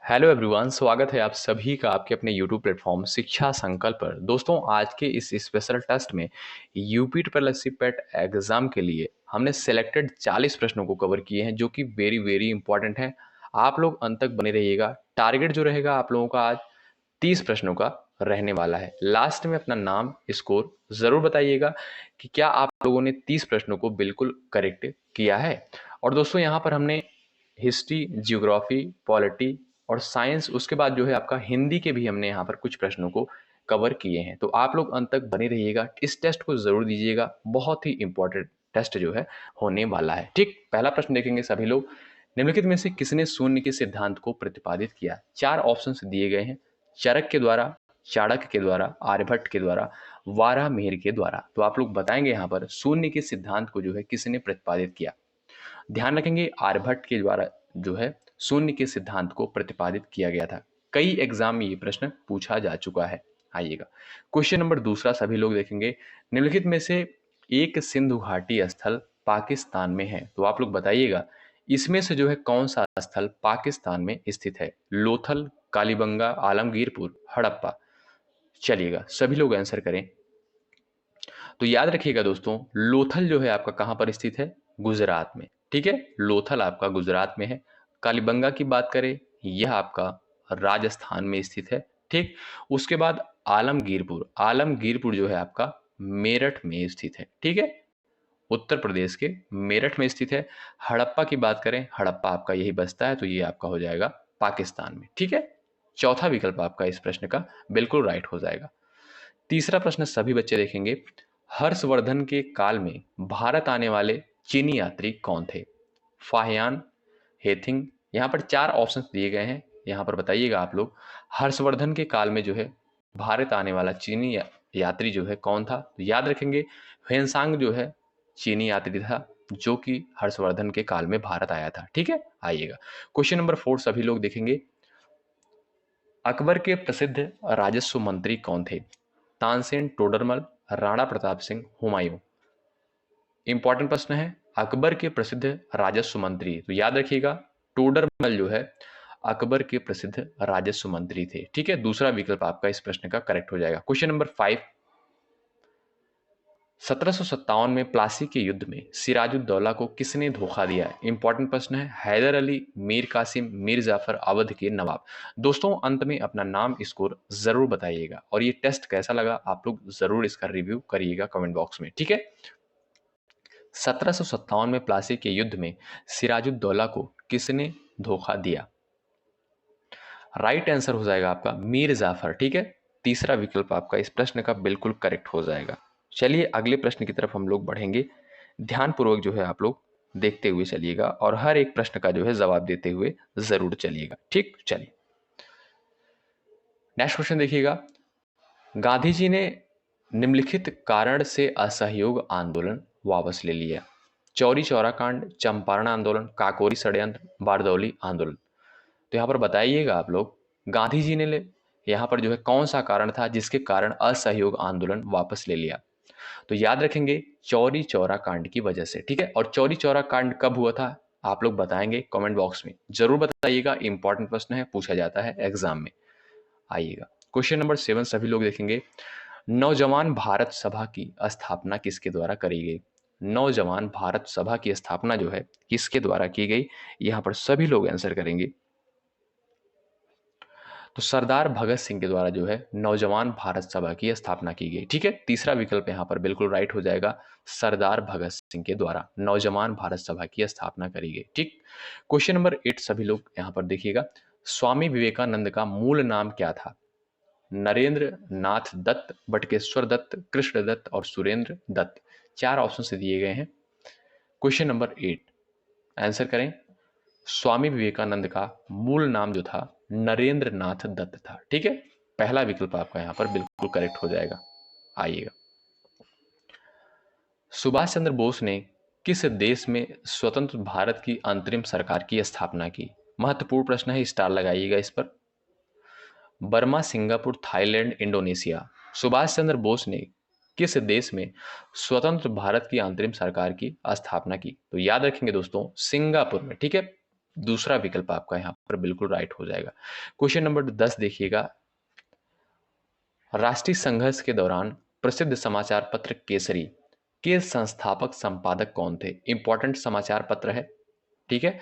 Hello everyone, स्वागत है आप सभी का आपके अपने यूट्यूब प्लेटफॉर्म शिक्षा संकल्प पर। दोस्तों, आज के इस स्पेशल टेस्ट में UP triple S C PET exam के लिए हमने सेलेक्टेड 40 प्रश्नों को कवर किए हैं, जो कि वेरी वेरी इंपॉर्टेंट हैं। आप लोग अंत तक बने रहिएगा। टारगेट जो रहेगा आप लोगों का आज 30 प्रश्नों का रहने वाला है। लास्ट में अपना नाम, स्कोर ज़रूर बताइएगा कि क्या आप लोगों ने 30 प्रश्नों को बिल्कुल करेक्ट किया है। और दोस्तों, यहाँ पर हमने हिस्ट्री, जियोग्राफी, पॉलिटी और साइंस, उसके बाद जो है आपका हिंदी के भी हमने यहाँ पर कुछ प्रश्नों को कवर किए हैं। तो आप लोग अंत तक बने रहिएगा, इस टेस्ट को ज़रूर दीजिएगा, बहुत ही इंपॉर्टेंट टेस्ट जो है होने वाला है। ठीक, पहला प्रश्न देखेंगे सभी लोग। निम्नलिखित में से किसने शून्य के सिद्धांत को प्रतिपादित किया? 4 ऑप्शंस दिए गए हैं। चरक के द्वारा, चाणक्य के द्वारा, आर्यभट्ट के द्वारा, वाराहमिहिर के द्वारा। तो आप लोग बताएंगे यहाँ पर शून्य के सिद्धांत को जो है किसने प्रतिपादित किया। ध्यान रखेंगे, आर्यभट्ट के द्वारा जो है शून्य के सिद्धांत को प्रतिपादित किया गया था। कई एग्जाम में ये प्रश्न पूछा जा चुका है। आइएगा, क्वेश्चन नंबर दूसरा सभी लोग देखेंगे। निम्नलिखित में से एक सिंधु घाटी स्थल पाकिस्तान में है। तो आप लोग बताइएगा इसमें से जो है कौन सा स्थल पाकिस्तान में स्थित है? लोथल, कालीबंगा, आलमगीरपुर, हड़प्पा। चलिएगा, सभी लोग आंसर करें। तो याद रखिएगा दोस्तों, लोथल जो है आपका कहाँ पर स्थित है? गुजरात में। ठीक है, लोथल आपका गुजरात में है। कालीबंगा की बात करें, यह आपका राजस्थान में स्थित है। ठीक, उसके बाद आलमगीरपुर, आलमगीरपुर जो है आपका मेरठ में स्थित है। ठीक है, उत्तर प्रदेश के मेरठ में स्थित है। हड़प्पा की बात करें, हड़प्पा आपका यही बसता है, तो ये आपका हो जाएगा पाकिस्तान में। ठीक है, चौथा विकल्प आपका इस प्रश्न का बिल्कुल राइट हो जाएगा। तीसरा प्रश्न सभी बच्चे देखेंगे। हर्षवर्धन के काल में भारत आने वाले चीनी यात्री कौन थे? फाहियान, हेथिंग। यहाँ पर 4 ऑप्शंस दिए गए हैं, यहाँ पर बताइएगा आप लोग। हर्षवर्धन के काल में जो है भारत आने वाला चीनी यात्री जो है कौन था? तो याद रखेंगे, ह्वेनसांग जो है चीनी यात्री था, जो कि हर्षवर्धन के काल में भारत आया था। ठीक है, आइएगा क्वेश्चन नंबर 4 सभी लोग देखेंगे। अकबर के प्रसिद्ध राजस्व मंत्री कौन थे? तानसेन, टोडरमल, राणा प्रताप सिंह, हुमायूं। इंपॉर्टेंट प्रश्न है। अकबर के प्रसिद्ध राजस्व मंत्री, तो याद रखिएगा टोडरमल जो है अकबर के प्रसिद्ध राजस्व मंत्री थे। ठीक है, दूसरा विकल्प आपका इस प्रश्न का करेक्ट हो जाएगा। Question number 5। 1757 में प्लासी के युद्ध में सिराजुद्दौला को किसने धोखा दिया? इंपॉर्टेंट प्रश्न है। हैदर अली, मीर कासिम, मीर जाफर, अवध के नवाब। दोस्तों, अंत में अपना नाम, स्कोर जरूर बताइएगा, और ये टेस्ट कैसा लगा आप लोग जरूर इसका रिव्यू करिएगा कमेंट बॉक्स में। ठीक है, 1757 में प्लासी के युद्ध में सिराजुद्दौला को किसने धोखा दिया? राइट आंसर हो जाएगा आपका मीर जाफर। ठीक है, तीसरा विकल्प आपका इस प्रश्न का बिल्कुल करेक्ट हो जाएगा। चलिए अगले प्रश्न की तरफ हम लोग बढ़ेंगे। ध्यानपूर्वक जो है आप लोग देखते हुए चलिएगा, और हर एक प्रश्न का जो है जवाब देते हुए जरूर चलिएगा। ठीक, चलिए नेक्स्ट क्वेश्चन देखिएगा। गांधी जी ने निम्नलिखित कारण से असहयोग आंदोलन वापस ले लिया? चौरी चौरा कांड, चंपारण आंदोलन, काकोरी षड्यंत्र, बारदौली आंदोलन। तो यहाँ पर बताइएगा आप लोग, गांधी जी ने यहाँ पर जो है कौन सा कारण था जिसके कारण असहयोग आंदोलन वापस ले लिया? तो याद रखेंगे चौरी चौरा कांड की वजह से। ठीक है, और चौरी चौरा कांड कब हुआ था आप लोग बताएंगे कमेंट बॉक्स में, जरूर बताइएगा। इंपॉर्टेंट प्रश्न है, पूछा जाता है एग्जाम में। आइएगा क्वेश्चन नंबर 7 सभी लोग देखेंगे। नौजवान भारत सभा की स्थापना किसके द्वारा करी गई? नौजवान भारत सभा की स्थापना जो है किसके द्वारा की गई? यहाँ पर सभी लोग आंसर करेंगे। तो सरदार भगत सिंह के द्वारा जो है नौजवान भारत सभा की स्थापना की गई। ठीक है, तीसरा विकल्प यहाँ पर बिल्कुल राइट हो जाएगा। सरदार भगत सिंह के द्वारा नौजवान भारत सभा की स्थापना करी गई। ठीक, क्वेश्चन नंबर 8 सभी लोग यहाँ पर देखिएगा। स्वामी विवेकानंद का मूल नाम क्या था? नरेंद्र नाथ दत्त, बटकेश्वर दत्त, कृष्ण दत्त और सुरेंद्र दत्त। 4 ऑप्शन से दिए गए हैं। क्वेश्चन नंबर 8 आंसर करें। स्वामी विवेकानंद का मूल नाम जो था नरेंद्र नाथ दत्त था। ठीक है, पहला विकल्प आपका यहां पर बिल्कुल करेक्ट हो जाएगा। आइएगा, सुभाष चंद्र बोस ने किस देश में स्वतंत्र भारत की अंतरिम सरकार की स्थापना की? महत्वपूर्ण प्रश्न है, स्टार लगाइएगा इस पर। Burma, Singapore, Thailand, Indonesia. Subhash Chandra Bose ने किस देश में स्वतंत्र भारत की अंतरिम सरकार की स्थापना की? तो याद रखेंगे दोस्तों, सिंगापुर में। ठीक है, दूसरा विकल्प आपका यहाँ पर बिल्कुल राइट हो जाएगा। क्वेश्चन नंबर 10 देखिएगा, राष्ट्रीय संघर्ष के दौरान प्रसिद्ध समाचार पत्र केसरी के संस्थापक संपादक कौन थे? इंपॉर्टेंट समाचार पत्र है, ठीक है,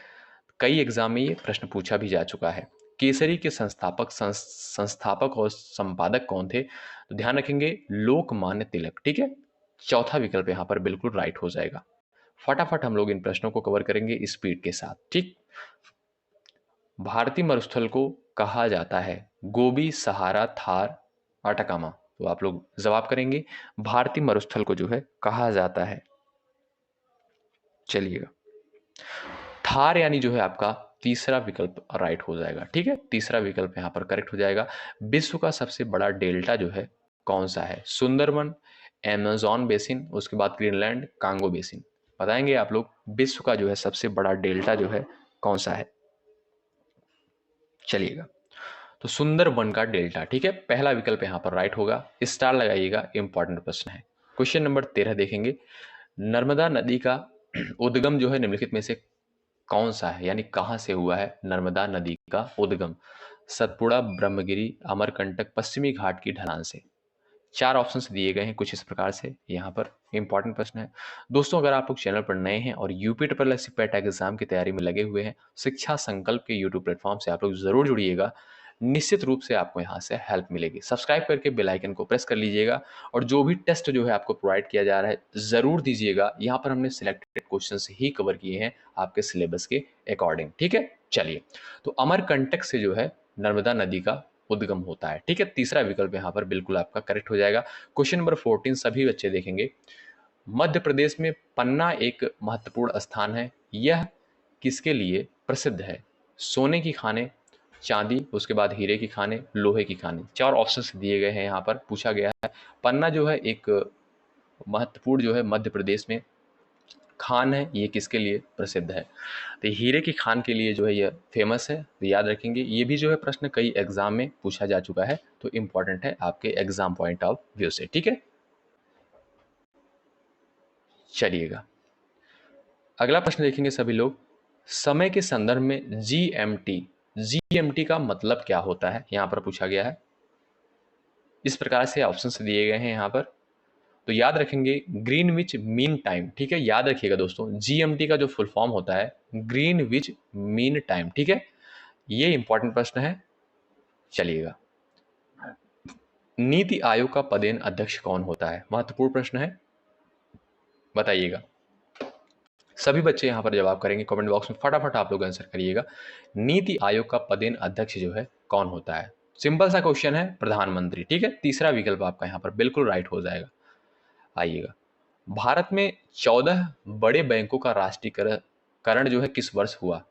कई एग्जाम में ये प्रश्न पूछा भी जा चुका है। केसरी के संस्थापक और संपादक कौन थे? तो ध्यान रखेंगे लोकमान्य तिलक, ठीक है। चौथा विकल्प यहां पर बिल्कुल राइट हो जाएगा। फटाफट हम लोग इन प्रश्नों को कवर करेंगे स्पीड के साथ, ठीक। भारतीय मरुस्थल को कहा जाता है गोबी, सहारा, थार, अटाकामा। तो आप लोग जवाब करेंगे भारतीय मरुस्थल को जो है कहा जाता है, चलिएगा, थार, यानी जो है आपका तीसरा विकल्प राइट हो जाएगा, ठीक है। तीसरा विकल्प यहां पर करेक्ट हो जाएगा। विश्व का सबसे बड़ा डेल्टा जो है कौन सा है? सुंदरबन, एमेजॉन बेसिन, उसके बाद ग्रीनलैंड, कांगो बेसिन। बताएंगे आप लोग विश्व का जो है सबसे बड़ा डेल्टा जो है कौन सा है, चलिएगा। तो सुंदरबन का डेल्टा, ठीक है, पहला विकल्प यहां पर राइट होगा, स्टार लगाइएगा, इंपॉर्टेंट प्रश्न है। क्वेश्चन नंबर 13 देखेंगे, नर्मदा नदी का उद्गम जो है निम्नलिखित में से कौन सा है, यानी कहां से हुआ है नर्मदा नदी का उद्गम? सतपुड़ा, ब्रह्मगिरी, अमरकंटक, पश्चिमी घाट की ढलान से। चार ऑप्शंस दिए गए हैं कुछ इस प्रकार से, यहाँ पर इंपॉर्टेंट प्रश्न है। दोस्तों अगर आप लोग चैनल पर नए हैं और UP triple S C PET exam की तैयारी में लगे हुए हैं, शिक्षा संकल्प के यूट्यूब प्लेटफॉर्म से आप लोग जरूर जुड़िएगा, निश्चित रूप से आपको यहाँ से हेल्प मिलेगी। सब्सक्राइब करके बेल आइकन को प्रेस कर लीजिएगा और जो भी टेस्ट जो है आपको प्रोवाइड किया जा रहा है जरूर दीजिएगा। यहाँ पर हमने सिलेक्टेड क्वेश्चन ही कवर किए हैं आपके सिलेबस के अकॉर्डिंग, ठीक है। चलिए, तो अमरकंटक से जो है नर्मदा नदी का उद्गम होता है, ठीक है। तीसरा विकल्प यहाँ पर बिल्कुल आपका करेक्ट हो जाएगा। क्वेश्चन नंबर 14 सभी बच्चे देखेंगे, मध्य प्रदेश में पन्ना एक महत्वपूर्ण स्थान है, यह किसके लिए प्रसिद्ध है? सोने की खाने, चांदी, उसके बाद हीरे की खाने, लोहे की खाने। चार ऑप्शंस दिए गए हैं, यहाँ पर पूछा गया है पन्ना जो है एक महत्वपूर्ण जो है मध्य प्रदेश में खान है, ये किसके लिए प्रसिद्ध है? तो हीरे की खान के लिए जो है ये फेमस है, तो याद रखेंगे। ये भी जो है प्रश्न कई एग्जाम में पूछा जा चुका है, तो इंपॉर्टेंट है आपके एग्जाम पॉइंट ऑफ व्यू से, ठीक है। चलिएगा, अगला प्रश्न देखेंगे सभी लोग, समय के संदर्भ में जीएमटी का मतलब क्या होता है, यहां पर पूछा गया है। इस प्रकार से ऑप्शंस दिए गए हैं यहाँ पर, तो याद रखेंगे ग्रीनविच मीन टाइम, ठीक है। याद रखिएगा दोस्तों, जीएमटी का जो फुल फॉर्म होता है ग्रीनविच मीन टाइम, ठीक है। ये इंपॉर्टेंट प्रश्न है, चलिएगा। नीति आयोग का पदेन अध्यक्ष कौन होता है? महत्वपूर्ण प्रश्न है, बताइएगा। सभी बच्चे यहां पर जवाब करेंगे, कमेंट बॉक्स में फटाफट आप लोग आंसर करिएगा। नीति आयोग का पदेन अध्यक्ष जो है कौन होता है? सिंपल सा क्वेश्चन है, प्रधानमंत्री, ठीक है। तीसरा विकल्प आपका यहाँ पर बिल्कुल राइट हो जाएगा। आइएगा, भारत में 14 बड़े बैंकों का राष्ट्रीयकरण जो है किस वर्ष हुआ?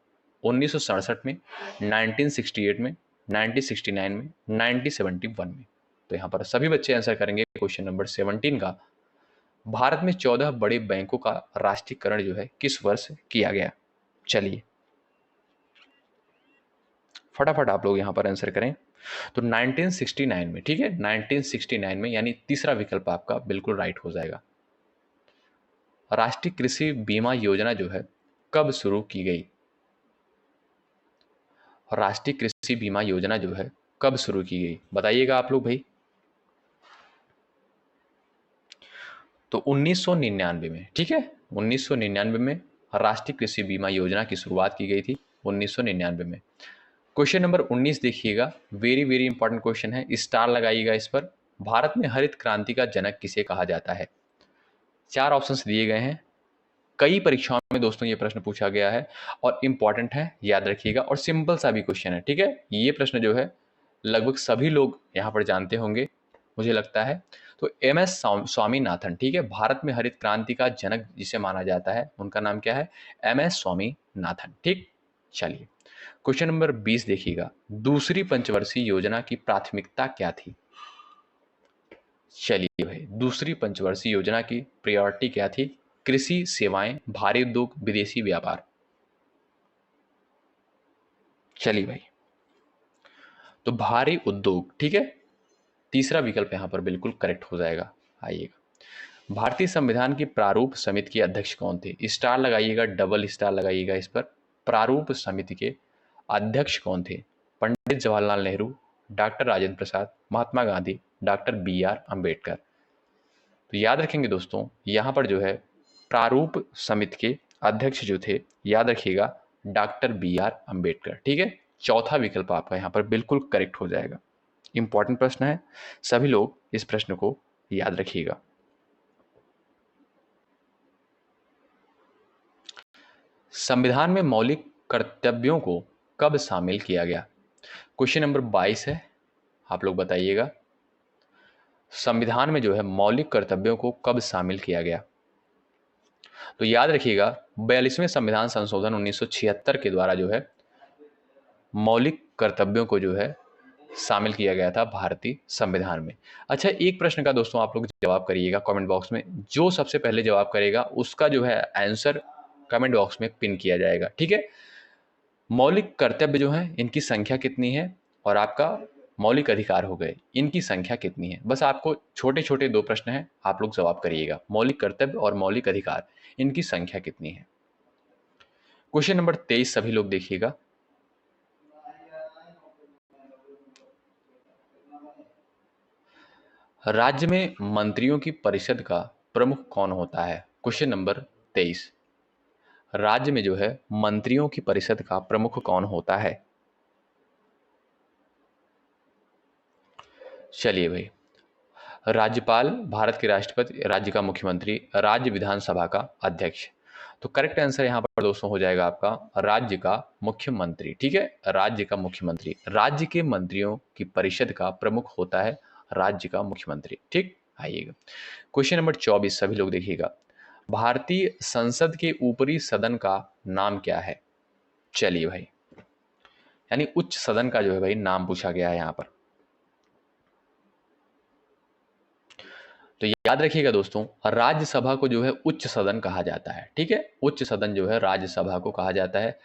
1967 में, 1968 में, 1969 में, 1971 में। तो यहाँ पर सभी बच्चे आंसर करेंगे क्वेश्चन नंबर 17 का, भारत में 14 बड़े बैंकों का राष्ट्रीयकरण जो है किस वर्ष किया गया? चलिए फटाफट आप लोग यहाँ पर आंसर करें। तो 1969 में, ठीक है, 1969 में, यानी तीसरा विकल्प आपका बिल्कुल राइट हो जाएगा। राष्ट्रीय कृषि बीमा योजना जो है कब शुरू की गई? राष्ट्रीय कृषि बीमा योजना जो है कब शुरू की गई, बताइएगा आप लोग भाई। तो 1999 में, ठीक है, 1999 में राष्ट्रीय कृषि बीमा योजना की शुरुआत की गई थी, 1999 में। क्वेश्चन नंबर 19 देखिएगा, वेरी वेरी इंपॉर्टेंट क्वेश्चन है, स्टार लगाइएगा इस पर। भारत में हरित क्रांति का जनक किसे कहा जाता है? चार ऑप्शंस दिए गए हैं, कई परीक्षाओं में दोस्तों ये प्रश्न पूछा गया है और इंपॉर्टेंट है, याद रखिएगा, और सिंपल सा भी क्वेश्चन है, ठीक है। ये प्रश्न जो है लगभग सभी लोग यहाँ पर जानते होंगे मुझे लगता है। तो एम.एस. स्वामीनाथन, ठीक है, भारत में हरित क्रांति का जनक जिसे माना जाता है उनका नाम क्या है? एम.एस. स्वामीनाथन, ठीक। चलिए क्वेश्चन नंबर 20 देखिएगा, दूसरी पंचवर्षीय योजना की प्राथमिकता क्या थी? चलिए भाई, दूसरी पंचवर्षीय योजना की प्रायोरिटी क्या थी? कृषि, सेवाएं, भारी उद्योग, विदेशी व्यापार। चलिए भाई, तो भारी उद्योग, ठीक है, तीसरा विकल्प यहां पर बिल्कुल करेक्ट हो जाएगा। आइएगा, भारतीय संविधान की प्रारूप समिति के अध्यक्ष कौन थे? स्टार लगाइएगा, डबल स्टार लगाइएगा इस पर। प्रारूप समिति के अध्यक्ष कौन थे? Pandit Jawaharlal Nehru, doctor Rajendra Prasad, Mahatma Gandhi, doctor BR Ambedkar. तो याद रखेंगे दोस्तों, यहाँ पर जो है प्रारूप समिति के अध्यक्ष जो थे, याद रखिएगा, डॉक्टर BR अम्बेडकर। ठीक है, चौथा विकल्प आपका यहाँ पर बिल्कुल करेक्ट हो जाएगा। इंपॉर्टेंट प्रश्न है, सभी लोग इस प्रश्न को याद रखिएगा। संविधान में मौलिक कर्तव्यों को कब शामिल किया गया? क्वेश्चन नंबर 22 है, आप लोग बताइएगा, संविधान में जो है मौलिक कर्तव्यों को कब शामिल किया गया? तो याद रखिएगा, 42वें संविधान संशोधन 1976 के द्वारा जो है मौलिक कर्तव्यों को जो है शामिल किया गया था भारतीय संविधान में। अच्छा, एक प्रश्न का दोस्तों आप लोग जवाब करिएगा कमेंट बॉक्स में, जो सबसे पहले जवाब करेगा उसका जो है आंसर कमेंट बॉक्स में पिन किया जाएगा। ठीक है, मौलिक कर्तव्य जो है इनकी संख्या कितनी है, और आपका मौलिक अधिकार हो गए, इनकी संख्या कितनी है? बस आपको छोटे छोटे दो प्रश्न हैं, आप लोग जवाब करिएगा, मौलिक कर्तव्य और मौलिक अधिकार, इनकी संख्या कितनी है? क्वेश्चन नंबर 23 सभी लोग देखिएगा, राज्य में मंत्रियों की परिषद का प्रमुख कौन होता है? क्वेश्चन नंबर 23, राज्य में जो है मंत्रियों की परिषद का प्रमुख कौन होता है? चलिए भाई, राज्यपाल, भारत के राष्ट्रपति, राज्य का मुख्यमंत्री, राज्य विधानसभा का अध्यक्ष। तो करेक्ट आंसर यहां पर दोस्तों हो जाएगा आपका राज्य का मुख्यमंत्री। ठीक है, राज्य का मुख्यमंत्री, राज्य के मंत्रियों की परिषद का प्रमुख होता है राज्य का मुख्यमंत्री। ठीक, आइएगा क्वेश्चन नंबर 24 सभी लोग देखिएगा, भारतीय संसद के ऊपरी सदन का नाम क्या है? चलिए भाई, यानी उच्च सदन का जो है भाई नाम पूछा गया है यहां पर। तो याद रखिएगा दोस्तों, राज्यसभा को जो है उच्च सदन कहा जाता है। ठीक है, उच्च सदन जो है राज्यसभा को कहा जाता है।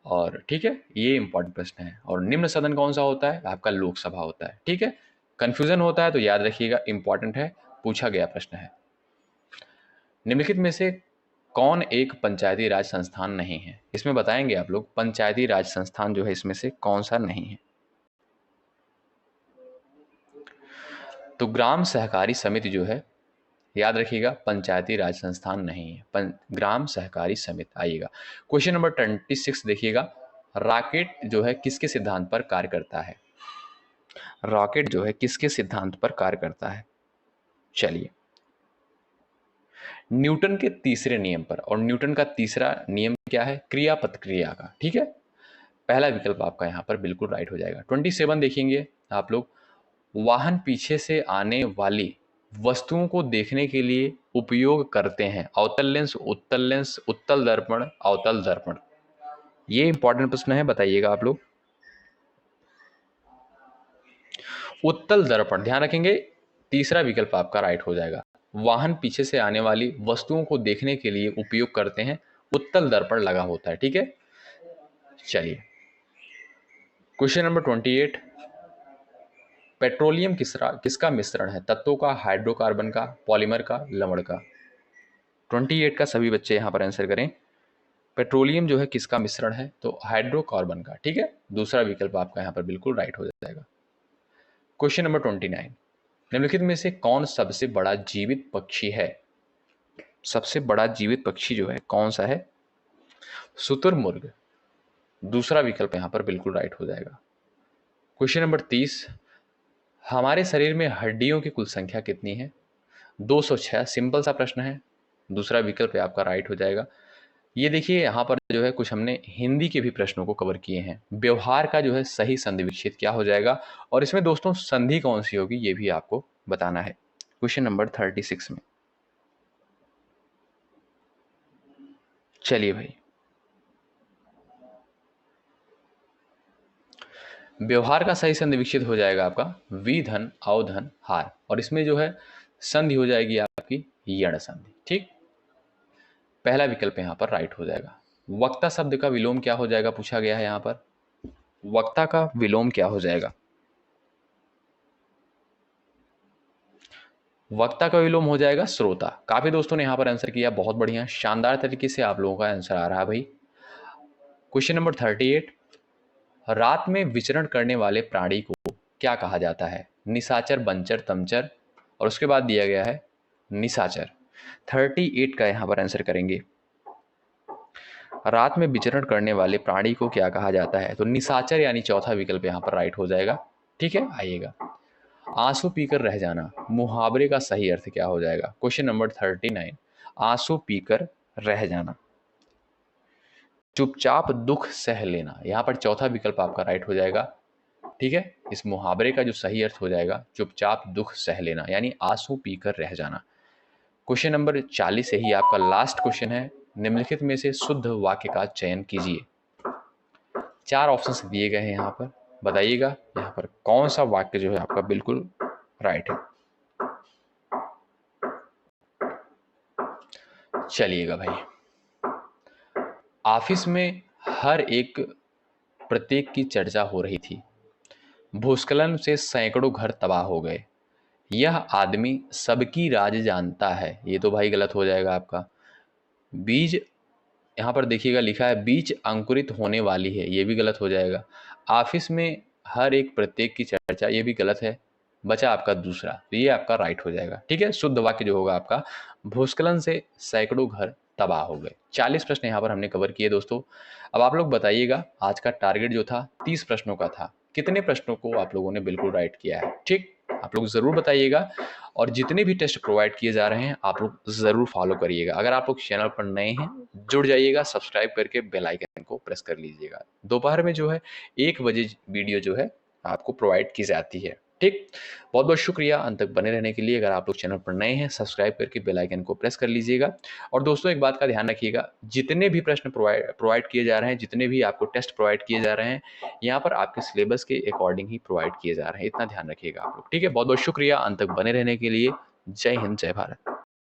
और ठीक है, ये इंपॉर्टेंट प्रश्न है। और निम्न सदन कौन सा होता है? आपका लोकसभा होता है। ठीक है, कंफ्यूजन होता है तो याद रखिएगा, इंपॉर्टेंट है, पूछा गया प्रश्न है। निम्नलिखित में से कौन एक पंचायती राज संस्थान नहीं है? इसमें बताएंगे आप लोग, पंचायती राज संस्थान जो है इसमें से कौन सा नहीं है? तो ग्राम सहकारी समिति जो है, याद रखिएगा, पंचायती राज संस्थान नहीं है, ग्राम सहकारी समिति। आइएगा क्वेश्चन नंबर 26 देखिएगा, रॉकेट जो है किसके सिद्धांत पर कार्य करता है? रॉकेट जो है किसके सिद्धांत पर कार्य करता है? चलिए, न्यूटन के तीसरे नियम पर। और न्यूटन का तीसरा नियम क्या है? क्रिया प्रतिक्रिया का। ठीक है, पहला विकल्प आपका यहां पर बिल्कुल राइट हो जाएगा। 27 देखेंगे आप लोग, वाहन पीछे से आने वाली वस्तुओं को देखने के लिए उपयोग करते हैं अवतल लेंस, उत्तल लेंस, उत्तल दर्पण, अवतल दर्पण। ये इंपॉर्टेंट प्रश्न है, बताइएगा आप लोग। उत्तल दर्पण, ध्यान रखेंगे, तीसरा विकल्प आपका राइट हो जाएगा। वाहन पीछे से आने वाली वस्तुओं को देखने के लिए उपयोग करते हैं, उत्तल दर्पण लगा होता है। ठीक है, चलिए क्वेश्चन नंबर 28, पेट्रोलियम किसका मिश्रण है? तत्वों का, हाइड्रोकार्बन का, पॉलीमर का, लवण का? 28 का सभी बच्चे यहां पर आंसर करें। पेट्रोलियम जो है किसका मिश्रण है? तो हाइड्रोकार्बन का। ठीक है, दूसरा विकल्प आपका यहां पर बिल्कुल राइट हो जाएगा। क्वेश्चन नंबर 29, निम्नलिखित में से कौन सबसे बड़ा जीवित पक्षी है? सबसे बड़ा जीवित पक्षी जो है कौन सा है? शुतुरमुर्ग, दूसरा विकल्प यहां पर बिल्कुल राइट हो जाएगा। क्वेश्चन नंबर 30, हमारे शरीर में हड्डियों की कुल संख्या कितनी है? 206, सिंपल सा प्रश्न है, दूसरा विकल्प आपका राइट हो जाएगा। ये देखिए, यहाँ पर जो है कुछ हमने हिंदी के भी प्रश्नों को कवर किए हैं। व्यवहार का जो है सही संधि विच्छेद क्या हो जाएगा, और इसमें दोस्तों संधि कौन सी होगी ये भी आपको बताना है क्वेश्चन नंबर 36 में। चलिए भाई, व्यवहार का सही संधि विच्छेद हो जाएगा आपका विधन, अवधन, हार, और इसमें जो है संधि हो जाएगी आपकी यण संधि। ठीक, पहला विकल्प यहां पर राइट हो जाएगा। वक्ता शब्द का विलोम क्या हो जाएगा, पूछा गया है यहां पर। वक्ता का विलोम क्या हो जाएगा? वक्ता का विलोम हो जाएगा श्रोता। काफी दोस्तों ने यहां पर आंसर किया, बहुत बढ़िया, शानदार तरीके से आप लोगों का आंसर आ रहा है भाई। क्वेश्चन नंबर 38, रात में विचरण करने वाले प्राणी को क्या कहा जाता है? निशाचर, बनचर, तमचर, और उसके बाद दिया गया है निशाचर। 38 का यहाँ पर आंसर करेंगे। रात में विचरण करने वाले प्राणी को क्या कहा जाता है? तो निशाचर यानी चौथा विकल्प यहाँ पर राइट हो जाएगा। ठीक है, आइएगा। आंसू पीकर रह जाना, मुहावरे का सही अर्थ क्या हो जाएगा? क्वेश्चन नंबर 39, आंसू पीकर रह जाना। चुपचाप दुख सह लेना, यहाँ पर चौथा विकल्प आपका राइट हो जाएगा। ठीक है, इस मुहावरे का जो सही अर्थ हो जाएगा चुपचाप दुख सह लेना, यानी आंसू पीकर रह जाना। क्वेश्चन नंबर 40 यही आपका लास्ट क्वेश्चन है। निम्नलिखित में से शुद्ध वाक्य का चयन कीजिए। 4 ऑप्शंस दिए गए हैं यहाँ पर, बताइएगा यहाँ पर कौन सा वाक्य जो है आपका बिल्कुल राइट है। चलिएगा भाई, ऑफिस में हर एक प्रत्येक की चर्चा हो रही थी। भूस्खलन से सैकड़ों घर तबाह हो गए। यह आदमी सबकी राज जानता है, ये तो भाई गलत हो जाएगा आपका। बीज, यहाँ पर देखिएगा लिखा है बीज अंकुरित होने वाली है, ये भी गलत हो जाएगा। ऑफिस में हर एक प्रत्येक की चर्चा, ये भी गलत है। बचा आपका दूसरा, तो ये आपका राइट हो जाएगा। ठीक है, शुद्ध वाक्य जो होगा आपका, भूस्खलन से सैकड़ों घर तबाह हो गए। 40 प्रश्न यहाँ पर हमने कवर किए दोस्तों। अब आप लोग बताइएगा, आज का टारगेट जो था 30 प्रश्नों का था, कितने प्रश्नों को आप लोगों ने बिल्कुल राइट किया है? ठीक, आप लोग ज़रूर बताइएगा। और जितने भी टेस्ट प्रोवाइड किए जा रहे हैं आप लोग ज़रूर फॉलो करिएगा। अगर आप लोग चैनल पर नए हैं, जुड़ जाइएगा, सब्सक्राइब करके बेल आइकन को प्रेस कर लीजिएगा। दोपहर में जो है 1 बजे वीडियो जो है आपको प्रोवाइड की जाती है। ठीक, बहुत बहुत शुक्रिया अंत तक बने रहने के लिए। अगर आप लोग चैनल पर नए हैं, सब्सक्राइब करके बेल आइकन को प्रेस कर लीजिएगा। और दोस्तों एक बात का ध्यान रखिएगा, जितने भी प्रश्न प्रोवाइड किए जा रहे हैं, जितने भी आपको टेस्ट प्रोवाइड किए जा रहे हैं, यहाँ पर आपके सिलेबस के अकॉर्डिंग ही प्रोवाइड किए जा रहे हैं, इतना ध्यान रखिएगा आप लोग। ठीक है, बहुत बहुत शुक्रिया अंत तक बने रहने के लिए। जय हिंद, जय भारत।